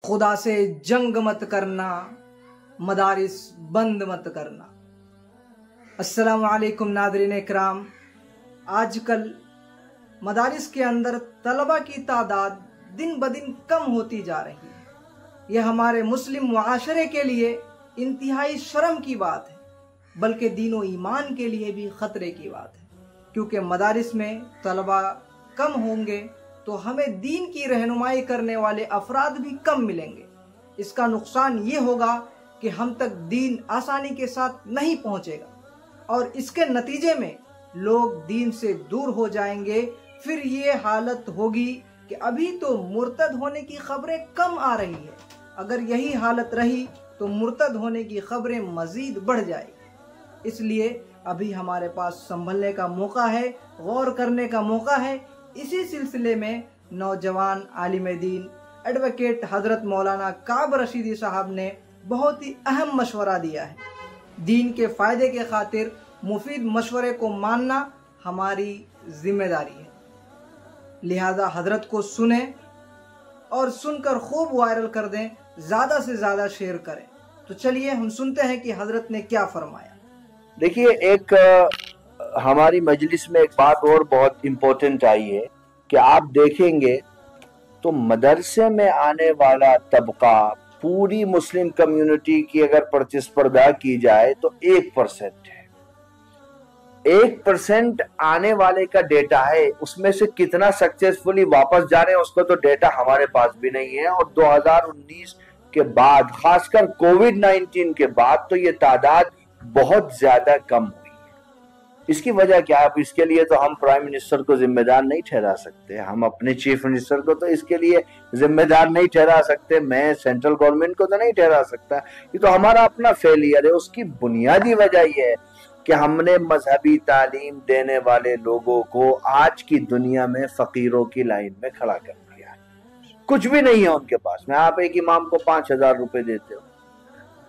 खुदा से जंग मत करना, मदारिस बंद मत करना। अस्सलामु अलैकुम नाज़रीन इकराम, आजकल मदारिस के अंदर तलबा की तादाद दिन ब दिन कम होती जा रही है। यह हमारे मुस्लिम मुआशरे के लिए इंतहाई शर्म की बात है, बल्कि दीन व ईमान के लिए भी ख़तरे की बात है, क्योंकि मदारिस में तलबा कम होंगे तो हमें दीन की रहनुमाई करने वाले अफराद भी कम मिलेंगे। इसका नुकसान ये होगा कि हम तक दीन आसानी के साथ नहीं पहुंचेगा और इसके नतीजे में लोग दीन से दूर हो जाएंगे। फिर ये हालत होगी कि अभी तो मुर्तद होने की खबरें कम आ रही है, अगर यही हालत रही तो मुर्तद होने की खबरें मजीद बढ़ जाएगी। इसलिए अभी हमारे पास संभलने का मौका है, गौर करने का मौका है। इसी सिलसिले में नौजवान आलिम दीन एडवोकेट हजरत मौलाना काब रशीदी साहब ने बहुत ही अहम मशवरा दिया है। दीन के फ़ायदे के खातिर मुफीद मशवरे को मानना हमारी जिम्मेदारी है, लिहाजा हजरत को सुने और सुनकर खूब वायरल कर दें, ज़्यादा से ज़्यादा शेयर करें। तो चलिए हम सुनते हैं कि हजरत ने क्या फरमाया। देखिए, एक हमारी मजलिस में एक बात और बहुत इम्पोर्टेंट आई है कि आप देखेंगे तो मदरसे में आने वाला तबका पूरी मुस्लिम कम्युनिटी की अगर प्रतिस्पर्धा की जाए तो 1% है। 1% आने वाले का डेटा है, उसमें से कितना सक्सेसफुली वापस जा रहे हैं उसका तो डेटा हमारे पास भी नहीं है। और 2019 के बाद, खासकर कोविड-19 के बाद, तो ये तादाद बहुत ज्यादा कम हुई। इसकी वजह क्या है? अब इसके लिए तो हम प्राइम मिनिस्टर को जिम्मेदार नहीं ठहरा सकते, हम अपने चीफ मिनिस्टर को तो इसके लिए जिम्मेदार नहीं ठहरा सकते, मैं सेंट्रल गवर्नमेंट को तो नहीं ठहरा सकता। ये तो हमारा अपना फेलियर है। उसकी बुनियादी वजह यह है कि हमने मजहबी तालीम देने वाले लोगों को आज की दुनिया में फकीरों की लाइन में खड़ा कर दिया। कुछ भी नहीं है उनके पास में। आप एक इमाम को 5,000 रुपए देते हो,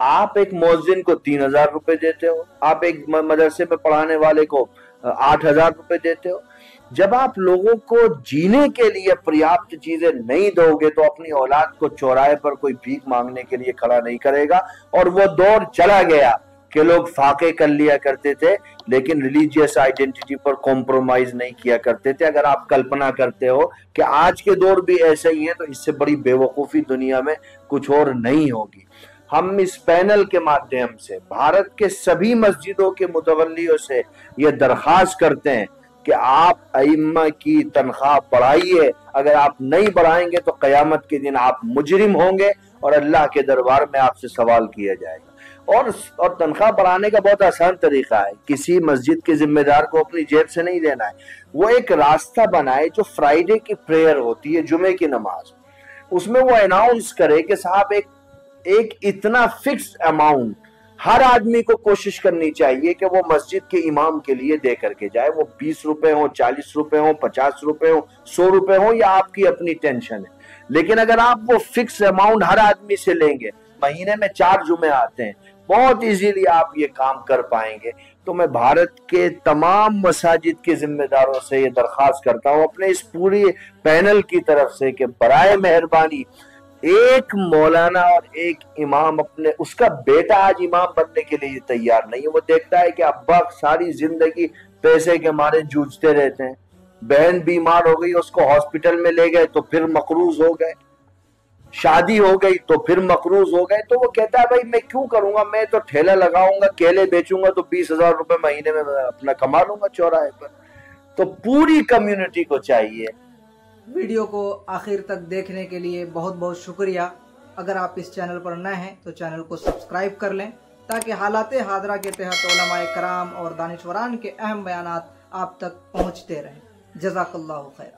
आप एक मुअज्जिन को 3,000 रुपए देते हो, आप एक मदरसे में पढ़ाने वाले को 8,000 रुपए देते हो। जब आप लोगों को जीने के लिए पर्याप्त चीजें नहीं दोगे तो अपनी औलाद को चौराहे पर कोई भीख मांगने के लिए खड़ा नहीं करेगा। और वो दौर चला गया कि लोग फाके कर लिया करते थे लेकिन रिलीजियस आइडेंटिटी पर कॉम्प्रोमाइज नहीं किया करते थे। अगर आप कल्पना करते हो कि आज के दौर भी ऐसे ही है तो इससे बड़ी बेवकूफ़ी दुनिया में कुछ और नहीं होगी। हम इस पैनल के माध्यम से भारत के सभी मस्जिदों के मुतवल्लियों से ये दरख्वास्त करते हैं कि आप अइम्मा की तनख्वाह बढ़ाइए। अगर आप नहीं बढ़ाएंगे तो क़यामत के दिन आप मुजरिम होंगे और अल्लाह के दरबार में आपसे सवाल किया जाएगा। और तनख्वाह बढ़ाने का बहुत आसान तरीका है, किसी मस्जिद के जिम्मेदार को अपनी जेब से नहीं देना है। वो एक रास्ता बनाए, जो फ्राइडे की प्रेयर होती है, जुमे की नमाज, उसमें वो अनाउंस करे कि साहब एक इतना फिक्स अमाउंट हर आदमी को कोशिश करनी चाहिए कि वो मस्जिद के इमाम के लिए दे करके जाए। वो 20 रुपए हो, 40 रुपए हो, 50 रुपए हो, 100 रुपए हो, या आपकी अपनी टेंशन है। लेकिन अगर आप वो फिक्स अमाउंट हर आदमी से लेंगे, महीने में 4 जुमे आते हैं, बहुत इजीली आप ये काम कर पाएंगे। तो मैं भारत के तमाम मसाजिद के जिम्मेदारों से ये दरख्वास्त करता हूँ अपने इस पूरी पैनल की तरफ से कि बराए मेहरबानी एक मौलाना और एक इमाम, अपने उसका बेटा आज इमाम बनने के लिए तैयार नहीं है। वो देखता है कि अब्बा सारी जिंदगी पैसे के मारे जूझते रहते हैं, बहन बीमार हो गई उसको हॉस्पिटल में ले गए तो फिर मकरूज हो गए, शादी हो गई तो फिर मकरूज हो गए। तो वो कहता है भाई मैं क्यों करूंगा, मैं तो ठेला लगाऊंगा, केले बेचूंगा तो 20,000 रुपए महीने में अपना कमा लूंगा चौराहे पर। तो पूरी कम्युनिटी को चाहिए। वीडियो को आखिर तक देखने के लिए बहुत बहुत शुक्रिया। अगर आप इस चैनल पर नए हैं तो चैनल को सब्सक्राइब कर लें ताकि हालाते हादरा के तहत उलमाए कराम और दानिशवरान के अहम बयानात आप तक पहुंचते रहें। जज़ाकल्लाहु खैर।